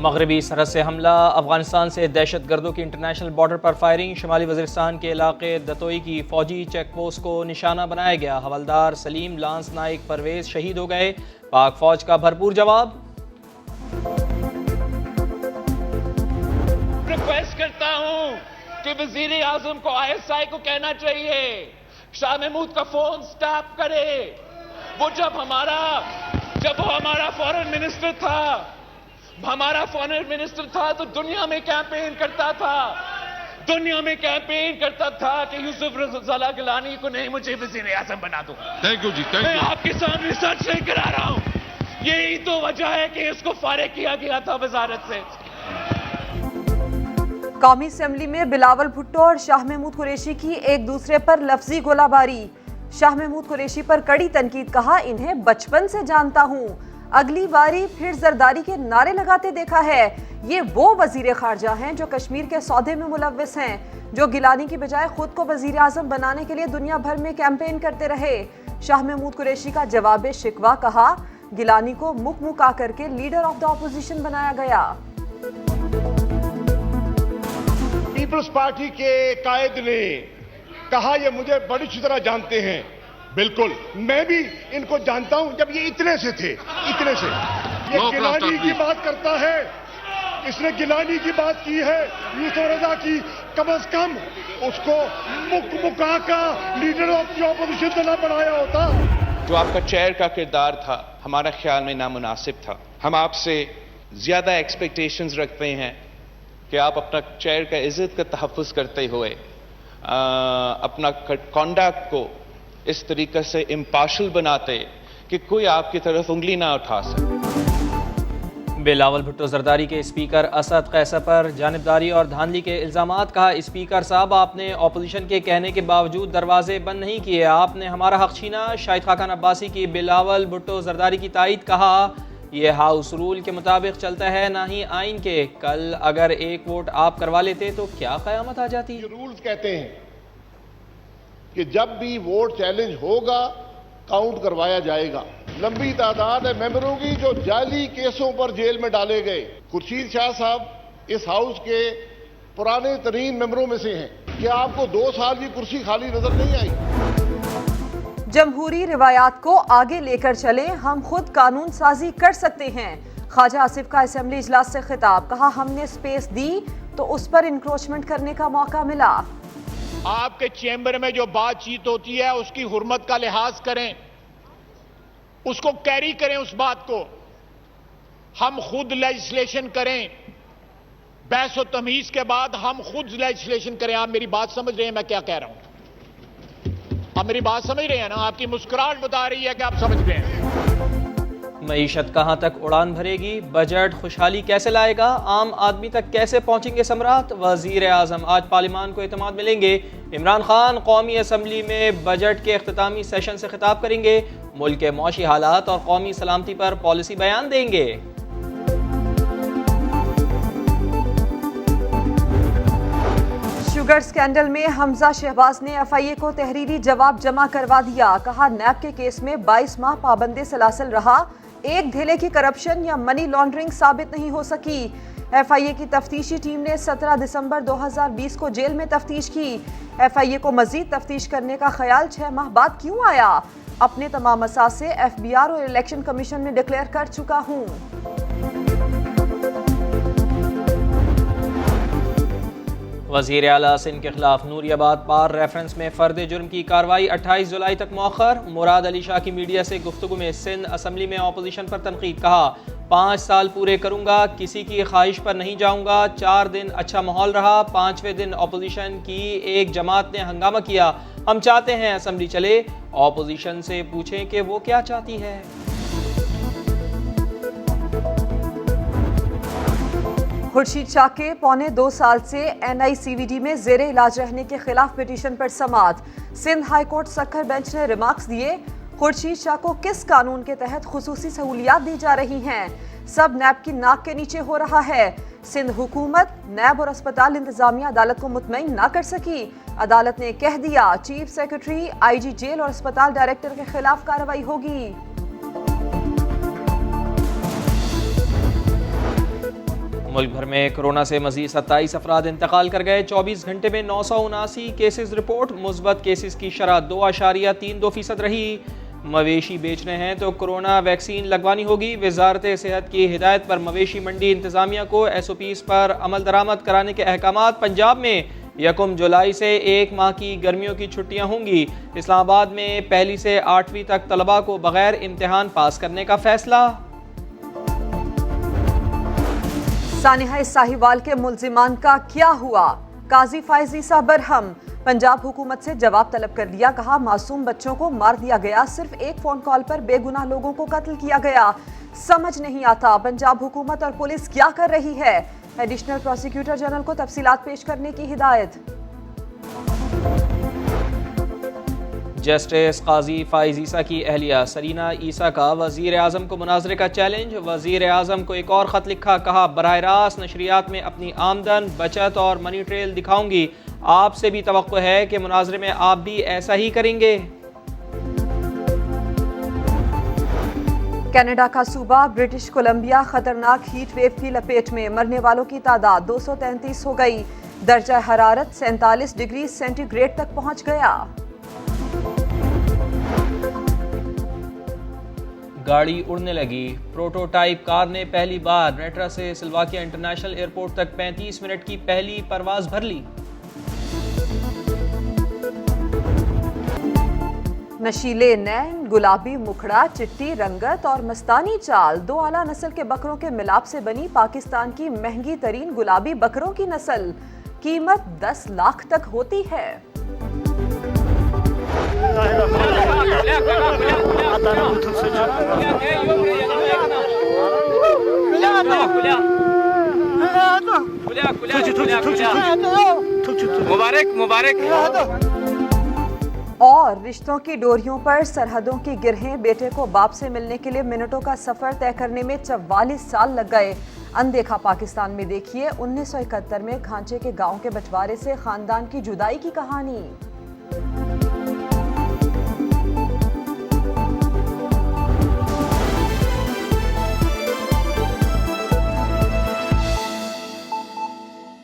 मगरबी सरहद से हमला, अफगानिस्तान से दहशत गर्दों की इंटरनेशनल बॉर्डर पर फायरिंग, शुमाली वज़ीरिस्तान के इलाके दतोई की फौजी चेक पोस्ट को निशाना बनाया गया, हवलदार सलीम, लांस नाइक परवेज शहीद हो गए, पाक फौज का भरपूर जवाब। रिक्वेस्ट करता हूं कि वजीर आजम को ISI को कहना चाहिए शाह महमूद का फोन स्टॉप करे। वो जब वो हमारा फॉरेन मिनिस्टर था तो दुनिया में कैंपेन करता था कि यूसुफ रज़ा गिलानी को नहीं, मुझे वजीर आजम बना दो। थैंक यू जी, थैंक मैं यू। आपके सामने सच नहीं करा रहा हूं, यही तो वजह है कि इसको फारिग किया गया था वजारत से। कौमी असेंबली में बिलावल भुट्टो और शाह महमूद कुरैशी की एक दूसरे पर लफ्जी गोलाबारी। शाह महमूद कुरैशी पर कड़ी तनकीद, कहा इन्हें बचपन से जानता हूं, अगली बारी फिर जरदारी के नारे लगाते देखा है। ये वो वजीर खारजा हैं जो कश्मीर के सौदे में मुलव्विस हैं, जो गिलानी की बजाय खुद को वजीर आजम बनाने के लिए दुनिया भर में कैंपेन करते रहे। शाह महमूद कुरैशी का जवाब शिकवा, कहा गिलानी को मुका करके लीडर ऑफ द ऑपोजिशन बनाया गया। पीपल्स पार्टी के कायद ने कहा ये मुझे बड़ी अच्छी तरह जानते हैं। बिल्कुल, मैं भी इनको जानता हूं, जब ये इतने से थे, ये गिलानी की बात करता है, इसने गिलानी की बात की है, यूसुफ रज़ा की, कम से कम उसको मुका का लीडर ऑफ द ऑपोजिशन बना बनाया होता। जो आपका चेयर का किरदार था, हमारा ख्याल में नामुनासिब था। हम आपसे ज्यादा एक्सपेक्टेशंस रखते हैं कि आप अपना चेयर का इज्जत का तहफ़्फ़ुज़ करते हुए अपना कॉन्डक्ट को इस तरीके से इम्पार्शल बनाते कि कोई आपकी तरफ उंगली ना उठा सके। बिलावल भुट्टो जरदारी के स्पीकर असद कैसर पर जानिबदारी और धांधली के इल्जामात, कहा स्पीकर साहब आपने अपोजिशन के कहने के बावजूद दरवाजे बंद नहीं किए, आपने हमारा हक छीना। शाहिद खान अब्बासी की बिलावल भुट्टो जरदारी की तायद, कहा यह हाउस रूल के मुताबिक चलता है, ना ही आइन के। कल अगर एक वोट आप करवा लेते तो क्या कयामत आ जाती। रूल्स कहते हैं कि जब भी वोट चैलेंज होगा काउंट करवाया जाएगा। लंबी तादाद है मेंबरों की जो जाली केसों पर जेल में डाले गए। खुर्शीद शाह साहब इस हाउस के पुराने तरीन मेंबरों में से हैं। क्या आपको 2 साल की कुर्सी खाली नजर नहीं आई? जमहूरी रिवायात को आगे लेकर चलें, हम खुद कानून साजी कर सकते हैं। ख्वाजा आसिफ का असेंबली इजलास से खिताब, कहा हमने स्पेस दी तो उस पर इंक्रोचमेंट करने का मौका मिला। आपके चैम्बर में जो बातचीत होती है उसकी हुर्मत का लिहाज करें, उसको कैरी करें, उस बात को। हम खुद लेजिस्लेशन करें, बहस और तमीज के बाद हम खुद लेजिस्लेशन करें। आप मेरी बात समझ रहे हैं मैं क्या कह रहा हूं? आप मेरी बात समझ रहे हैं ना? आपकी मुस्कुराहट बता रही है कि आप समझ रहे हैं। मईशत कहां तक उड़ान भरेगी, बजट खुशहाली कैसे लाएगा, आम आदमी तक कैसे पहुंचेंगे समरात। वजीर आजम आज पार्लिमान को एतमाद मिलेंगे। इमरान खान कौमी असम्बली में बजट के अख्तामी सेशन से खिताब करेंगे। मुल्क के मौशी हालात और कौमी सलामती पर पॉलिसी बयान देंगे। शुगर स्कैंडल में हमजा शहबाज ने FIA को तहरीरी जवाब जमा करवा दिया, कहा नैब के केस में 22 माह पाबंदी सलासल रहा, एक धेले की करप्शन या मनी लॉन्ड्रिंग साबित नहीं हो सकी। FIA की तफ्तीशी टीम ने 17 दिसंबर 2020 को जेल में तफ्तीश की। FIA को मजीद तफ्तीश करने का ख्याल 6 माह बाद क्यों आया? अपने तमाम असासे FBR और इलेक्शन कमीशन में डिक्लेयर कर चुका हूँ। वज़ीर आला सिंध के खिलाफ नूरियाबाद बार रेफरेंस में फर्द जुर्म की कार्रवाई 28 जुलाई तक मौखर। मुराद अली शाह की मीडिया से गुफ्तगू में सिंध असम्बली में अपोजिशन पर तनकीद, कहा 5 साल पूरे करूंगा, किसी की ख्वाहिश पर नहीं जाऊंगा। 4 दिन अच्छा माहौल रहा, 5वें दिन अपोजिशन की एक जमात ने हंगामा किया। हम चाहते हैं असम्बली चले, अपोजिशन से पूछें कि वो क्या चाहती है। खुर्शीद शाह के 1.25 साल से NICVD में जेरे इलाज रहने के खिलाफ पिटीशन पर समाअत। Sindh high court Sukkur bench ने रिमार्क्स दिए, खुर्शीद शाह को किस कानून के तहत खुसूसी सहूलियात दी जा रही हैं, सब नैब की नाक के नीचे हो रहा है। सिंध हुकूमत, नैब और अस्पताल इंतजामिया अदालत को मुतमईन ना कर सकी। अदालत ने कह दिया चीफ सेक्रेटरी, IG जेल और अस्पताल डायरेक्टर के खिलाफ कार्रवाई होगी। मुल्क भर में कोरोना से मजीद 27 अफराद इंतकाल कर गए। 24 घंटे में 979 केसेस रिपोर्ट। मुस्बत केसेस की शरह 2.32% रही। मवेशी बेचने हैं तो कोरोना वैक्सीन लगवानी होगी। वजारत सेहत की हिदायत पर मवेशी मंडी इंतजामिया को SOPs पर अमल दरामद कराने के अहकामात। पंजाब में 1 जुलाई से 1 माह की गर्मियों की छुट्टियां होंगी। इस्लामाबाद में 1 से 8वीं तक तलबा को बगैर इम्तिहान पास करने का फैसला। सानिहा साहिवाल के मुल्जिमान का क्या हुआ? काजी फायज ईसा बरहम। पंजाब हुकूमत से जवाब तलब कर लिया। कहा मासूम बच्चों को मार दिया गया, सिर्फ एक फोन कॉल पर बेगुनाह लोगों को कत्ल किया गया। समझ नहीं आता पंजाब हुकूमत और पुलिस क्या कर रही है। एडिशनल प्रोसिक्यूटर जनरल को तफसीलात पेश करने की हिदायत। जस्टिस काजी फाइज ईसा की अहलिया सरीना ईसा का वजीर आजम को मुनाजरे का चैलेंज। वजीर आजम को एक और ख़त लिखा। कहा बराह रास्त नशरियात में अपनी आमदन, बचत और मनी ट्रेल दिखाऊंगी। आपसे भी तवक्को है कि मुनाजरे में आप भी ऐसा ही करेंगे। कनाडा का सूबा ब्रिटिश कोलंबिया खतरनाक हीट वेव की लपेट में। मरने वालों की तादाद 233 हो गई। दर्जा हरारत 47 डिग्री सेंटीग्रेड तक पहुंच गया। गाड़ी उड़ने लगी। प्रोटोटाइप कार ने पहली बार नेट्रा से सिल्वाकिया इंटरनेशनल एयरपोर्ट तक 35 मिनट की पहली परवाज भर ली। नशीले नैन, गुलाबी मुखड़ा, चिट्टी रंगत और मस्तानी चाल, 2 आला नस्ल के बकरों के मिलाप से बनी पाकिस्तान की महंगी तरीन गुलाबी बकरों की नस्ल। कीमत 10 लाख तक होती है। मुबारक मुबारक। और रिश्तों की डोरियों पर सरहदों की गिरहें। बेटे को बाप से मिलने के लिए मिनटों का सफर तय करने में 44 साल लग गए। अनदेखा पाकिस्तान में देखिए 1971 में खांचे के गांव के बंटवारे से खानदान की जुदाई की कहानी।